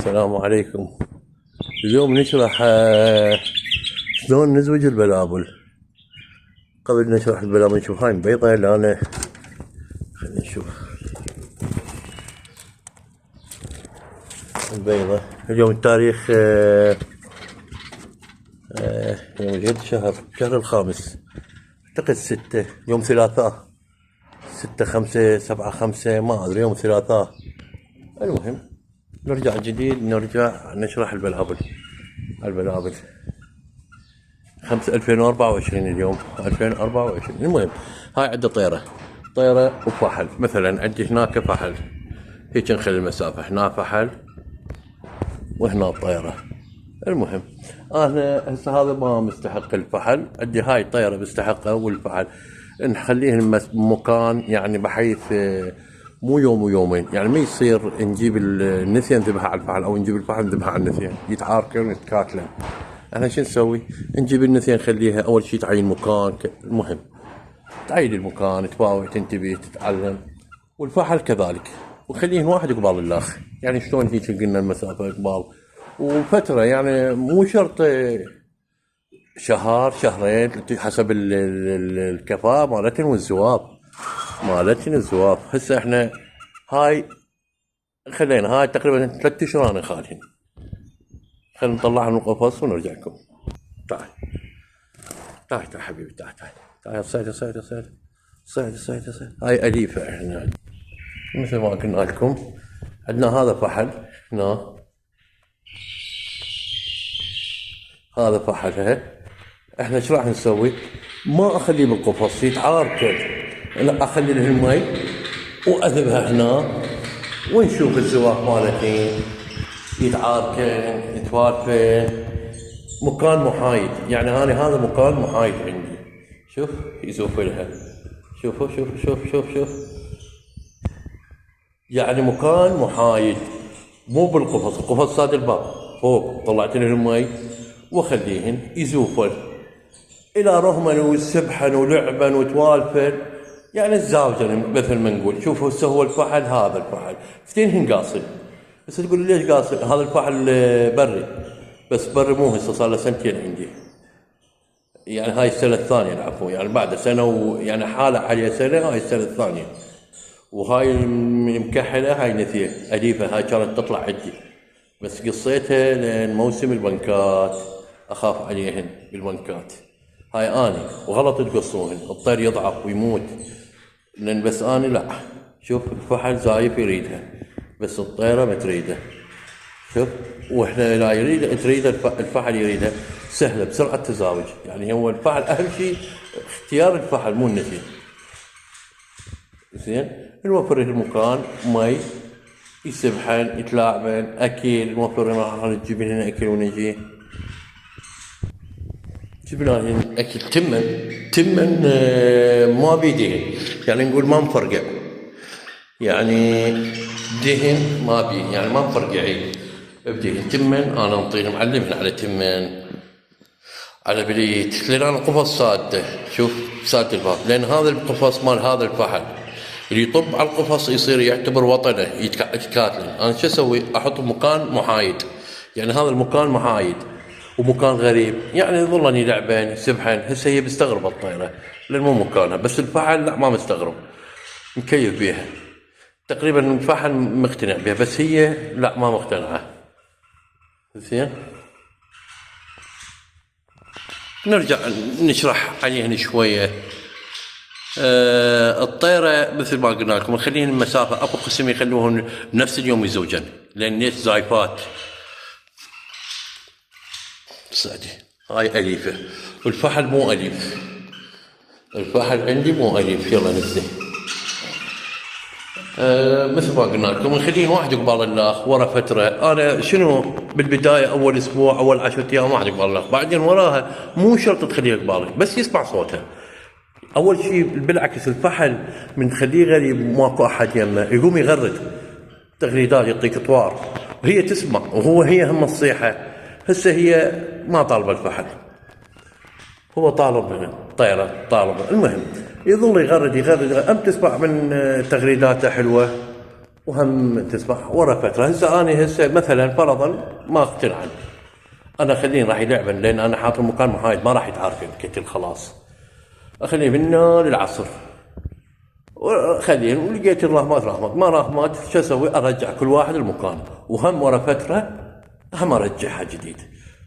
السلام عليكم. اليوم نشرح شلون نزوج البلابل. قبل نشرح البلابل نشوف هاي البيضة اللي أنا خلينا نشوف البيضة. اليوم التاريخ يوم جد شهر الخامس، أعتقد 6 يوم ثلاثاء، 6/5/7/5 ما أدري، يوم ثلاثاء. المهم نرجع جديد، نرجع نشرح البلابل. 2024 اليوم 2024. المهم هاي عندي طيرة وفحل. مثلا عندي هناك فحل، هيك نخلي المسافة، هنا فحل وهنا الطيرة. المهم انا هسه هذا ما مستحق الفحل، عندي هاي الطيرة مستحقة والفحل نخليه مكان يعني بحيث مو يوم ويومين، يعني ما يصير نجيب النثيان نذبحها على الفحل او نجيب الفحل نذبحها على النثيان، يتعاركون ويتكاتلن. احنا شو نسوي؟ نجيب النثيان نخليها اول شيء تعين مكان المهم تعين المكان، تباوع، تنتبه، تتعلم. والفحل كذلك، وخليهن واحد قبال الاخ، يعني شلون هيك قلنا المسافة قبال وفترة، يعني مو شرط شهر شهرين حسب الكفاءة مالتن والزواب. هسه احنا هاي خلينا هاي تقريبا 3 اشهر انا خالهن. خلينا نطلعها من القفص ونرجع لكم. تعال حبيبي، تعال صيد. هاي أليفة. احنا مثل ما قلنا لكم عندنا هذا فحل هنا، هذا فحلها. احنا ايش راح نسوي؟ ما اخليه بالقفص يتعاركن، لا اخلي له المي واذبها هنا ونشوف الزواق مالتين يتعاركن يتوالفن. مكان محايد، يعني هذا مكان محايد عندي. شوف يزوف لها، شوف يعني مكان محايد مو بالقفص. القفص صاد الباب فوق، طلعت له المي واخليهن يزوفن الى رهمن وسبحن ولعبن وتوالفن، يعني الزاوجن مثل ما نقول. شوفوا هسه هو الفحل، هذا الفحل اثنينهن قاصل. بس تقول ليش قاصل؟ هذا الفحل بري، بس بري مو هسه، صار له 2 سنين عندي، يعني هاي السنة الثانية العفو، يعني بعد سنة ويعني حالة عليه سنة، هاي السنة الثانية. وهاي المكحلة هاي نثية أليفة، هاي كانت تطلع عندي بس قصيتها لأن موسم البنكات أخاف عليهن بالبنكات. هاي أني وغلط تقصوهن، الطير يضعف ويموت. لأن بس أني لا، شوف الفحل زايف يريدها بس الطيرة ما تريده. شوف واحنا لا تريد الفحل يريدها سهلة بسرعة تزاوج. يعني هو الفحل أهم شيء اختيار الفحل مو النثيان. زين نوفر المكان، مي، يسبحن، يتلاعبن، أكل، نوفر راح نجيب لهن أكل ونجي جبنا لهن أكل. تمن ما بيدهن، يعني نقول ما مفرقع، يعني دهن ما بي، يعني ما مفرقعين بدهن. تمن أنا نطيهم معلمهن على تمن على بليت، لأن أنا القفص صاده. شوف ساد الباب، لأن هذا القفص مال هذا الفحل اللي يطب على القفص يصير يعتبر وطنه يتكاتلن. أنا شو أسوي؟ أحط مكان محايد، يعني هذا المكان محايد ومكان غريب، يعني يظلن يلعبن يسبحن. هسه هي مستغربة الطيرة لأن مو مكانها، بس الفحل لا ما مستغرب، مكيف بيها تقريبا. الفحل مقتنع بها بس هي لا ما مقتنعة. زين نرجع نشرح عليهن شوية. الطيرة مثل ما قلنا لكم نخليهن المسافة أبو قسم يخلوهن نفس اليوم يزوجن، لأن نيت زايفات صعدي. هاي أليفة والفحل مو أليف، الفحل عندي مو أليف. يلا نبدأ. مثل ما قلنا لكم نخليهن واحد قبال الاخ. ورا فترة انا شنو بالبداية اول اسبوع اول 10 ايام واحد قبال الاخ، بعدين وراها مو شرط تخليه قبالك بس يسمع صوتها. اول شيء بالعكس الفحل من خليه غريب ماكو احد يمه يقوم يغرد تغريدات يعطيك طوار وهي تسمع هي هم الصيحة. هسه هي ما طالبة الفحل، هو طالب منه طيرة طالبة. المهم يظل يغرد ام تسمع من تغريداته حلوة وهم تسمع ورا فتره. هسه انا مثلا فرضا ما اقتنع انا اخليه راح يلعبن، لان انا حاط مكان محايد ما راح يتعاركن كتل خلاص، اخليه من للعصر وخليه، ولقيت الرهمات ما رهمات شو اسوي؟ ارجع كل واحد المكان، وهم ورا فتره هم ارجعها جديد.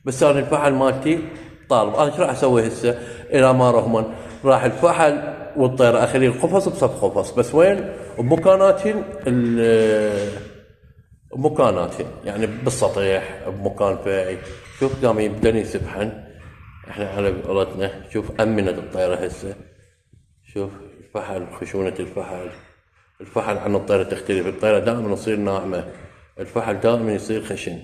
بس انا الفحل مالتي طالب، انا ايش راح اسوي هسه؟ اذا ما رهمن راح الفحل والطير اخليه القفص بصف قفص، بس وين؟ بمكاناتهن بمكاناتهن يعني بالسطيح بمكان فاعي. شوف قام يبدأ يسبحن، احنا على قولتنا شوف امنت الطيرة هسه. شوف الفحل، خشونة الفحل عن الطيرة تختلف. الطيرة دائما تصير ناعمة، الفحل دائما يصير خشن.